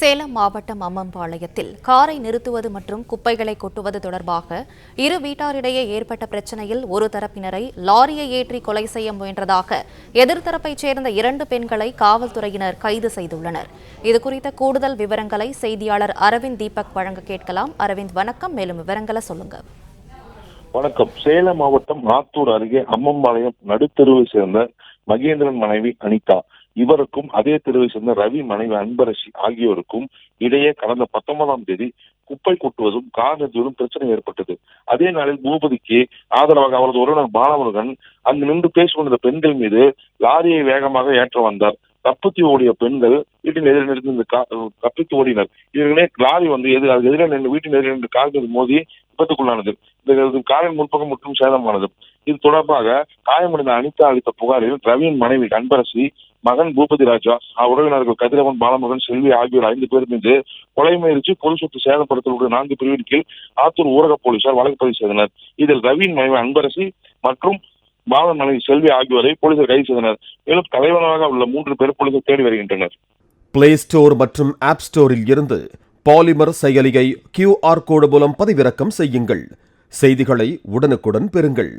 சேலம் மாவட்டம் அம்மம்பாளையத்தில் காரை நிறுத்துவது மற்றும் குப்பைகளை கொட்டுவது தொடர்பாக இரு வீட்டாரிடையே ஏற்பட்ட பிரச்சினையில் ஒரு தரப்பினரை லாரியை ஏற்றி கொலை செய்ய முயன்றதாக எதிர்த்தரப்பைச் சேர்ந்த 2 பெண்களை காவல்துறையினர் கைது செய்துள்ளனர். இதுகுறித்த கூடுதல் விவரங்களை செய்தியாளர் அரவிந்த் தீபக் வழங்க கேட்கலாம். அரவிந்த், வணக்கம். மேலும் விவரங்களை சொல்லுங்க. வணக்கம். சேலம் மாவட்டம் ஆத்தூர் அருகே அம்மம்பாளையம் நடுத்தெருவை சேர்ந்த மகேந்திரன் மனைவி அனிதா, இவருக்கும் அதே தெருவை சேர்ந்த ரவி மனைவி அன்பரசி ஆகியோருக்கும் இடையே கடந்த 19ஆம் தேதி குப்பை கொட்டுவதும் கார் நிறுத்துவதும் பிரச்சனை ஏற்பட்டது. அதே நாளில் பூபதிக்கு ஆதரவாக அவரது உறவினர் பாலமுருகன் அங்கு நின்று பேசிக் கொண்டிருந்த பெண்கள் மீது லாரியை வேகமாக ஏற்ற வந்தார். தப்பித்து ஓடிய பெண்கள் வீட்டின் எதிரே நின்று தப்பித்து ஓடினர். இவர்களே லாரி எதிரே நின்று வீட்டின் எதிரே நின்று கார்கள் மோதி விபத்துக்குள்ளானது. இந்த காரின் முன்பக்கம் முற்றும் சேதமானது. இது தொடர்பாக காயமடைந்த அனிதா அளித்த புகாரில் ரவியின் மனைவி அன்பரசி, மகன் பூபதி ராஜா, உறவினர்கள் கதிரவன், பாலமுருகன், செல்வி ஆகியோர் 5 பேர் மீது கொலை முயற்சி, பொது சொத்து சேதப்படுத்தல் 4 பிரிவின் கீழ் ஆத்தூர் ஊரக போலீசார் வழக்கு பதிவு செய்தனர். இதில் ரவியின் மனைவி அன்பரசி மற்றும் பாலன் மனைவி செல்வி ஆகியோரை போலீசார் கைது செய்தனர். மேலும் தலைவராக உள்ள 3 பேர் போலீசார் தேடி வருகின்றனர். பிளே ஸ்டோர் மற்றும் ஆப் ஸ்டோரில் இருந்து பாலிமர் செயலியை QR கோடு மூலம் பதிவிறக்கம் செய்யுங்கள். செய்திகளை உடனுக்குடன் பெறுங்கள்.